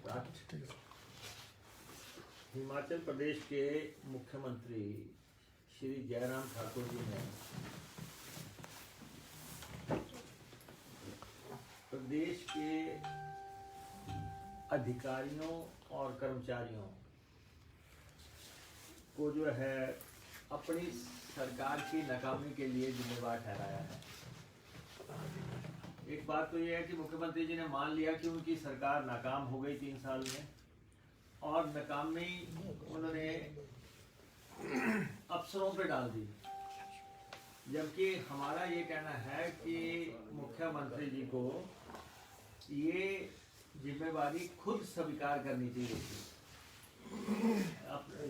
Start. Himachal Pradesh के मुख्यमंत्री श्री जयराम ठाकुर जी ने प्रदेश के अधिकारियों और कर्मचारियों को जो है अपनी सरकार की नाकामी के लिए जिम्मेवार ठहराया है। एक बात तो यह है कि मुख्यमंत्री जी ने मान लिया कि उनकी सरकार नाकाम हो गई 3 साल में, और नाकामी उन्होंने अफसरों पे डाल दी, जबकि हमारा ये कहना है कि मुख्यमंत्री जी को ये जिम्मेवारी खुद स्वीकार करनी चाहिए थी।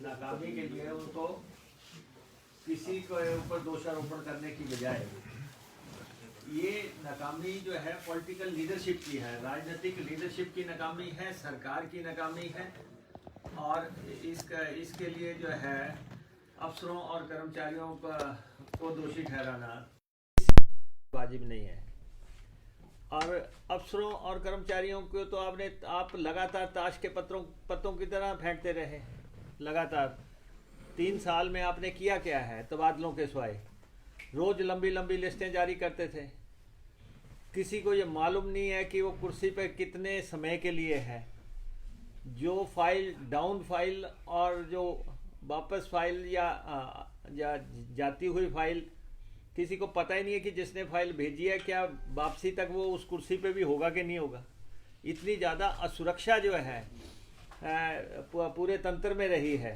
नाकामी के लिए उनको किसी के ऊपर दोषारोपण करने की बजाय ये नाकामी जो है पॉलिटिकल लीडरशिप की है, राजनीतिक लीडरशिप की नाकामी है, सरकार की नाकामी है, और इसके लिए जो है अफसरों और कर्मचारियों को दोषी ठहराना वाजिब नहीं है। और अफसरों और कर्मचारियों को तो आप लगातार ताश के पत्तों की तरह फेंकते रहे। लगातार 3 साल में आपने किया क्या है? तबादलों के सिवाय रोज लंबी लंबी लिस्टें जारी करते थे। किसी को ये मालूम नहीं है कि वो कुर्सी पर कितने समय के लिए है। जो फाइल डाउन फाइल और जो वापस फाइल या जाती हुई फाइल, किसी को पता ही नहीं है कि जिसने फाइल भेजी है क्या वापसी तक वो उस कुर्सी पे भी होगा कि नहीं होगा। इतनी ज़्यादा असुरक्षा जो है पूरे तंत्र में रही है।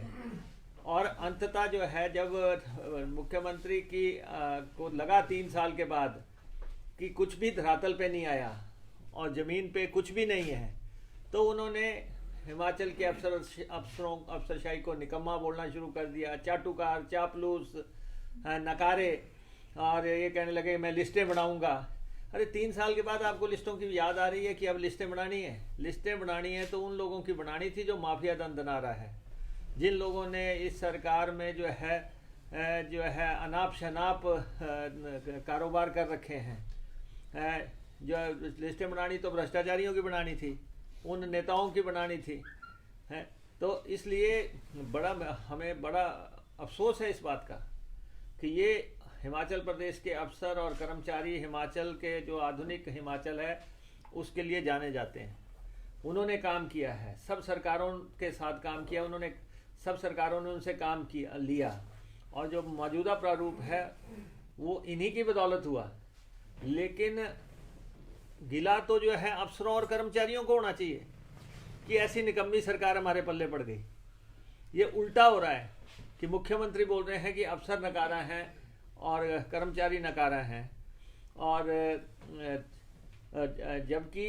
और अंततः जो है जब मुख्यमंत्री की को लगा 3 साल के बाद कि कुछ भी धरातल पे नहीं आया और ज़मीन पे कुछ भी नहीं है, तो उन्होंने हिमाचल के अफसरशाही को निकम्मा बोलना शुरू कर दिया। चाटुकार, चापलूस, नकारे, और ये कहने लगे मैं लिस्टें बनाऊंगा। अरे 3 साल के बाद आपको लिस्टों की याद आ रही है कि अब लिस्टें बनानी है? लिस्टें बनानी है तो उन लोगों की बनानी थी जो माफिया दंदना रहा है, जिन लोगों ने इस सरकार में जो है अनाप शनाप कारोबार कर रखे हैं। जो लिस्टें बनानी तो भ्रष्टाचारियों की बनानी थी, उन नेताओं की बनानी थी। तो इसलिए हमें बड़ा अफसोस है इस बात का कि ये हिमाचल प्रदेश के अफसर और कर्मचारी हिमाचल के जो आधुनिक हिमाचल है उसके लिए जाने जाते हैं। उन्होंने काम किया है, सब सरकारों के साथ काम किया, सब सरकारों ने उनसे काम लिया, और जो मौजूदा प्रारूप है वो इन्हीं की बदौलत हुआ। लेकिन गिला तो जो है अफसरों और कर्मचारियों को होना चाहिए कि ऐसी निकम्मी सरकार हमारे पल्ले पड़ गई। ये उल्टा हो रहा है कि मुख्यमंत्री बोल रहे हैं कि अफसर नकारा हैं और कर्मचारी नकारा हैं, और जबकि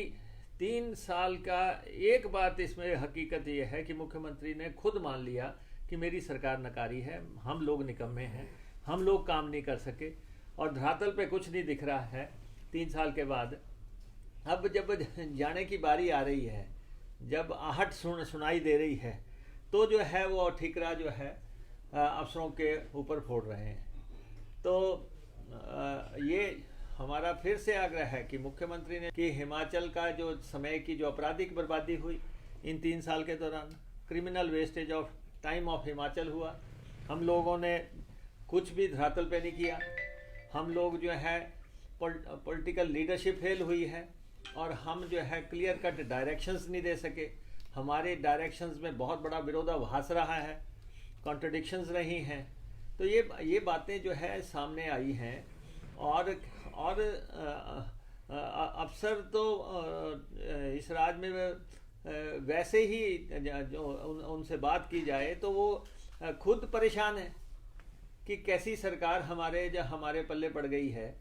3 साल का एक बात इसमें हकीकत ये है कि मुख्यमंत्री ने खुद मान लिया कि मेरी सरकार नकारी है, हम लोग निकम्मे हैं, हम लोग काम नहीं कर सके, और धरातल पे कुछ नहीं दिख रहा है 3 साल के बाद। अब जब जाने की बारी आ रही है, जब आहट सुनाई दे रही है, तो जो है वो ठिकरा जो है अफसरों के ऊपर फोड़ रहे हैं। तो ये हमारा फिर से आग्रह है कि मुख्यमंत्री ने कि हिमाचल का जो समय की जो आपराधिक बर्बादी हुई इन 3 साल के दौरान, criminal wastage of time of Himachal हुआ। हम लोगों ने कुछ भी धरातल पे नहीं किया। हम लोग जो है पॉलिटिकल लीडरशिप फेल हुई है, और हम जो है क्लियर कट डायरेक्शंस नहीं दे सके। हमारे डायरेक्शंस में बहुत बड़ा विरोधाभास रहा है, कॉन्ट्रडिक्शंस रही हैं। तो ये बातें जो है सामने आई हैं, और अफसर तो इस राज्य में वैसे ही जो उनसे बात की जाए तो वो खुद परेशान है कि कैसी सरकार हमारे पल्ले पड़ गई है।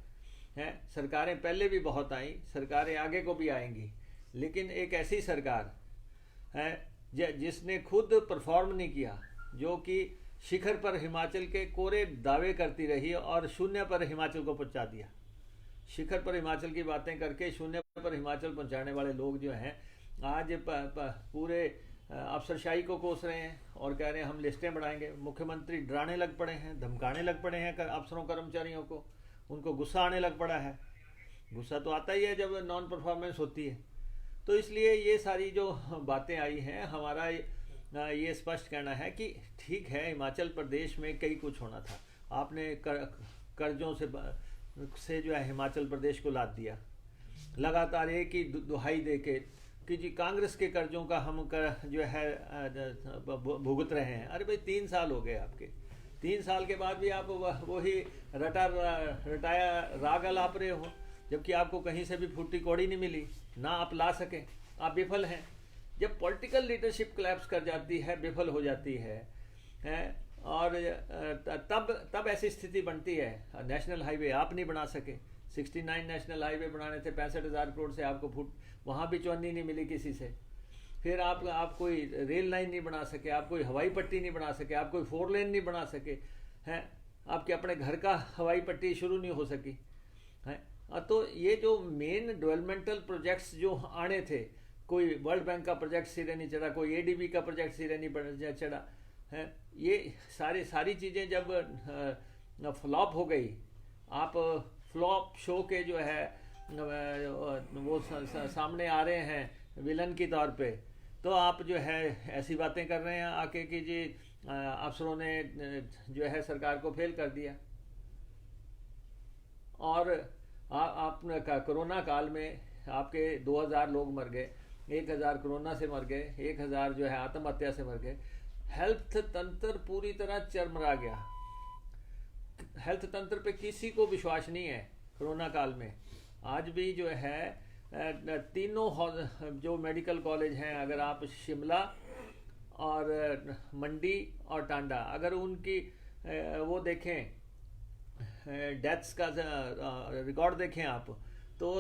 सरकारें पहले भी बहुत आई, सरकारें आगे को भी आएंगी, लेकिन एक ऐसी सरकार है जिसने खुद परफॉर्म नहीं किया, जो कि शिखर पर हिमाचल के कोरे दावे करती रही और शून्य पर हिमाचल को पहुंचा दिया। शिखर पर हिमाचल की बातें करके शून्य पर हिमाचल पहुंचाने वाले लोग जो हैं आज पूरे अफसरशाही को कोस रहे हैं और कह रहे हैं हम लिस्टें बढ़ाएंगे। मुख्यमंत्री डराने लग पड़े हैं, धमकाने लग पड़े हैं अफसरों कर्मचारियों को। उनको गुस्सा आने लग पड़ा है। गुस्सा तो आता ही है जब नॉन परफॉर्मेंस होती है। तो इसलिए ये सारी जो बातें आई हैं, हमारा ये स्पष्ट कहना है कि ठीक है, हिमाचल प्रदेश में कई कुछ होना था। आपने कर्जों से जो है हिमाचल प्रदेश को लाद दिया, लगातार एक ही दुहाई दे के कि जी कांग्रेस के कर्जों का हम जो है भुगत रहे हैं। अरे भाई 3 साल हो गए आपके, 3 साल के बाद भी आप वही रटाया राग अलाप रहे हो, जबकि आपको कहीं से भी फूटी कौड़ी नहीं मिली, ना आप ला सके, आप विफल हैं। जब पॉलिटिकल लीडरशिप कोलैप्स कर जाती है, विफल हो जाती है, और तब ऐसी स्थिति बनती है। नेशनल हाईवे आप नहीं बना सके, 69 नेशनल हाईवे बनाने थे 65,000 करोड़ से, आपको फुट वहाँ भी चौनी नहीं मिली किसी से। फिर आप कोई रेल लाइन नहीं बना सके, आप कोई हवाई पट्टी नहीं बना सके, आप कोई 4 लेन नहीं बना सके हैं, आपके अपने घर का हवाई पट्टी शुरू नहीं हो सकी है। तो ये जो मेन डेवलपमेंटल प्रोजेक्ट्स जो आने थे, कोई वर्ल्ड बैंक का प्रोजेक्ट सिरे नहीं चढ़ा, कोई ADB का प्रोजेक्ट सिरे नहीं चढ़ा है, ये सारी चीज़ें जब फ्लॉप हो गई, आप फ्लॉप शो के जो है वो सामने आ रहे हैं विलन की तौर पे, तो आप जो है ऐसी बातें कर रहे हैं आके कि जी अफसरों ने जो है सरकार को फेल कर दिया। और आप कोरोना काल में आपके 2000 लोग मर गए, 1000 कोरोना से मर गए, 1000 जो है आत्महत्या से मर गए। हेल्थ तंत्र पूरी तरह चरमरा गया, हेल्थ तंत्र पे किसी को विश्वास नहीं है कोरोना काल में। आज भी जो है तीनों जो मेडिकल कॉलेज हैं, अगर आप शिमला और मंडी और टांडा, अगर उनकी वो देखें डेथ्स का रिकॉर्ड देखें आप, तो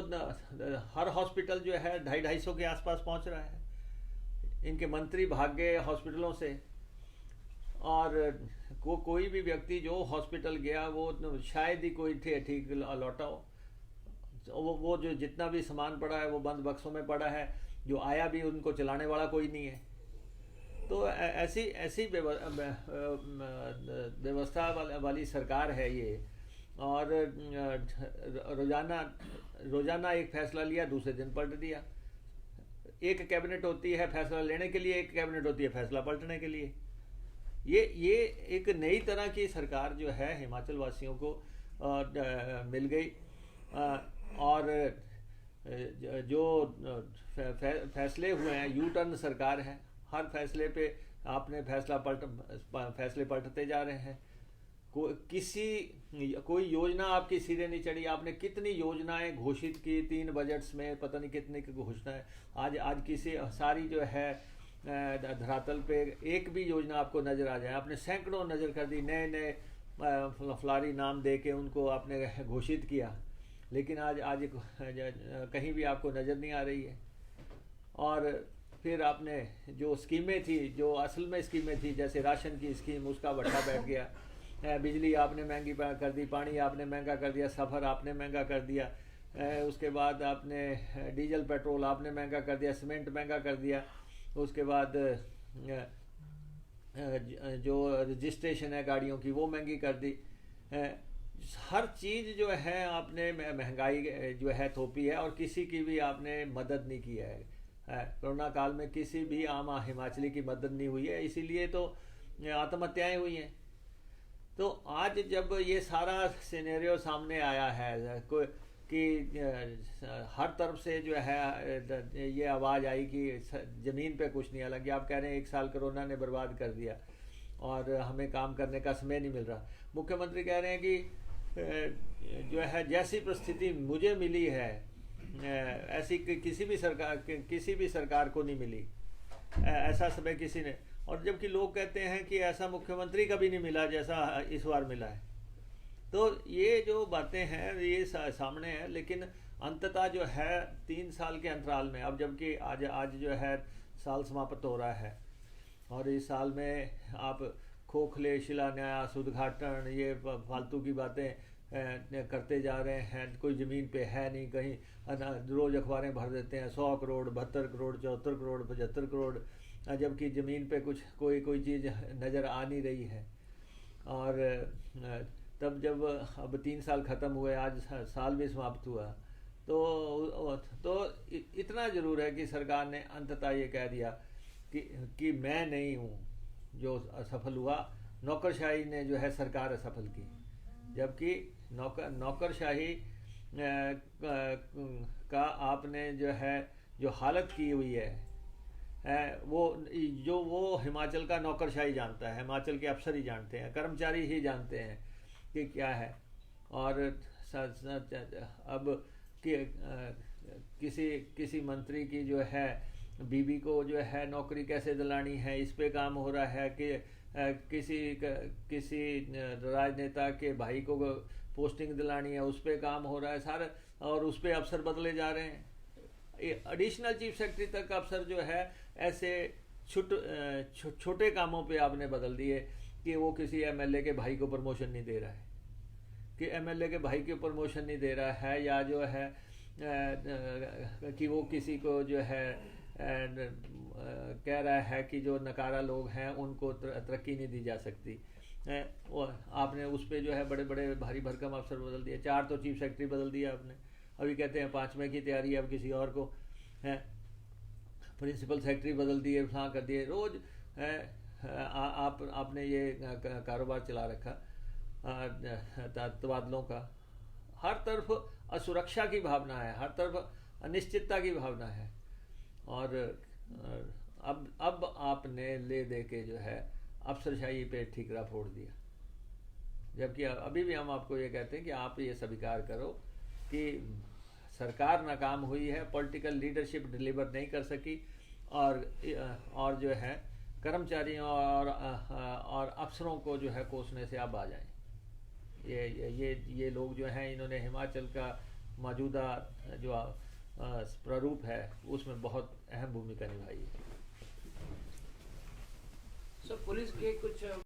हर हॉस्पिटल जो है 250-250 के आसपास पहुंच रहा है। इनके मंत्री भाग गए हॉस्पिटलों से, और कोई भी व्यक्ति जो हॉस्पिटल गया वो शायद ही कोई ठीक लौटा हो। वो जो जितना भी सामान पड़ा है वो बंद बक्सों में पड़ा है, जो आया भी उनको चलाने वाला कोई नहीं है। तो ऐसी व्यवस्था वाली सरकार है ये। और रोजाना एक फैसला लिया, दूसरे दिन पलट दिया। एक कैबिनेट होती है फैसला लेने के लिए, एक कैबिनेट होती है फैसला पलटने के लिए। ये एक नई तरह की सरकार जो है हिमाचल वासियों को मिल गई। और जो फैसले हुए हैं, यू टर्न सरकार है, हर फैसले पे आपने फैसले पलटते जा रहे हैं। कोई योजना आपकी सिरे नहीं चढ़ी। आपने कितनी योजनाएं घोषित की 3 बजट्स में, पता नहीं कितने की घोषणाएं। आज किसी सारी जो है धरातल पे एक भी योजना आपको नजर आ जाए, आपने सैकड़ों नजर कर दी, नए फलारी नाम दे के उनको आपने घोषित किया, लेकिन आज कहीं भी आपको नजर नहीं आ रही है। और फिर आपने जो स्कीमें थी, जो असल में स्कीमें थी, जैसे राशन की स्कीम, उसका भट्ठा बैठ गया। बिजली आपने महंगी कर दी, पानी आपने महंगा कर दिया, सफ़र आपने महंगा कर दिया, उसके बाद आपने डीजल पेट्रोल आपने महंगा कर दिया, सीमेंट महंगा कर दिया, उसके बाद जो रजिस्ट्रेशन है गाड़ियों की वो महंगी कर दी। हर चीज़ जो है आपने महंगाई जो है थोपी है, और किसी की भी आपने मदद नहीं की है। कोरोना काल में किसी भी आम हिमाचली की मदद नहीं हुई है, इसीलिए तो आत्महत्याएं हुई हैं। तो आज जब ये सारा सिनेरियो सामने आया है कि हर तरफ से जो है ये आवाज़ आई कि ज़मीन पे कुछ नहीं, हालांकि आप कह रहे हैं 1 साल कोरोना ने बर्बाद कर दिया और हमें काम करने का समय नहीं मिल रहा। मुख्यमंत्री कह रहे हैं कि जो है जैसी परिस्थिति मुझे मिली है ऐसी किसी भी सरकार को नहीं मिली, ऐसा समय किसी ने। और जबकि लोग कहते हैं कि ऐसा मुख्यमंत्री कभी नहीं मिला जैसा इस बार मिला है। तो ये जो बातें हैं ये सामने है, लेकिन अंततः जो है 3 साल के अंतराल में, अब जबकि आज जो है साल समाप्त हो रहा है, और इस साल में आप खोखले शिलान्यास, उद्घाटन, ये फालतू की बातें करते जा रहे हैं। कोई ज़मीन पे है नहीं, कहीं रोज़ अखबारें भर देते हैं 100 करोड़, 72 करोड़, 74 करोड़, 75 करोड़, जबकि ज़मीन पे कोई चीज़ नज़र आ नहीं रही है। और तब जब अब 3 साल ख़त्म हुए, आज साल भी समाप्त हुआ, तो इतना ज़रूर है कि सरकार ने अंततः ये कह दिया कि मैं नहीं हूँ जो असफल हुआ, नौकरशाही ने जो है सरकार असफल की। जबकि नौकरशाही का आपने जो हालत की हुई है वो हिमाचल का नौकरशाही जानता है, हिमाचल के अफसर ही जानते हैं, कर्मचारी ही जानते हैं कि क्या है। और अब किसी मंत्री की जो है बीवी को जो है नौकरी कैसे दिलानी है, इस पे काम हो रहा है कि किसी राजनेता के भाई को पोस्टिंग दिलानी है, उस पे काम हो रहा है सारा, और उस पे अफसर बदले जा रहे हैं। एडिशनल चीफ सेक्रेटरी तक अफसर जो है ऐसे छोटे कामों पे आपने बदल दिए कि वो किसी एमएलए के भाई को प्रमोशन नहीं दे रहा है, कि एमएलए के भाई को प्रमोशन नहीं दे रहा है, या जो है कि वो किसी को जो है कह रहा है कि जो नकारा लोग हैं उनको तरक्की नहीं दी जा सकती। आपने उस पर जो है बड़े बड़े भारी भरकम अफसर बदल दिए, 4 तो चीफ सेक्रेटरी बदल दिया आपने, अभी कहते हैं 5वें की तैयारी है अब किसी और को है, प्रिंसिपल सेक्रेटरी बदल दिए, फलां कर दिए, रोज आपने ये कारोबार चला रखा तबादलों का। हर तरफ असुरक्षा की भावना है, हर तरफ अनिश्चितता की भावना है। और अब आपने ले दे के जो है अफसरशाही पे ठीकरा फोड़ दिया। जबकि अभी भी हम आपको ये कहते हैं कि आप ये स्वीकार करो कि सरकार नाकाम हुई है, पॉलिटिकल लीडरशिप डिलीवर नहीं कर सकी, और जो है कर्मचारियों और अफसरों को जो है कोसने से अब आ जाएं। ये लोग जो हैं इन्होंने हिमाचल का मौजूदा जो प्रारूप है उसमें बहुत अहम भूमिका निभाई है। पुलिस के कुछ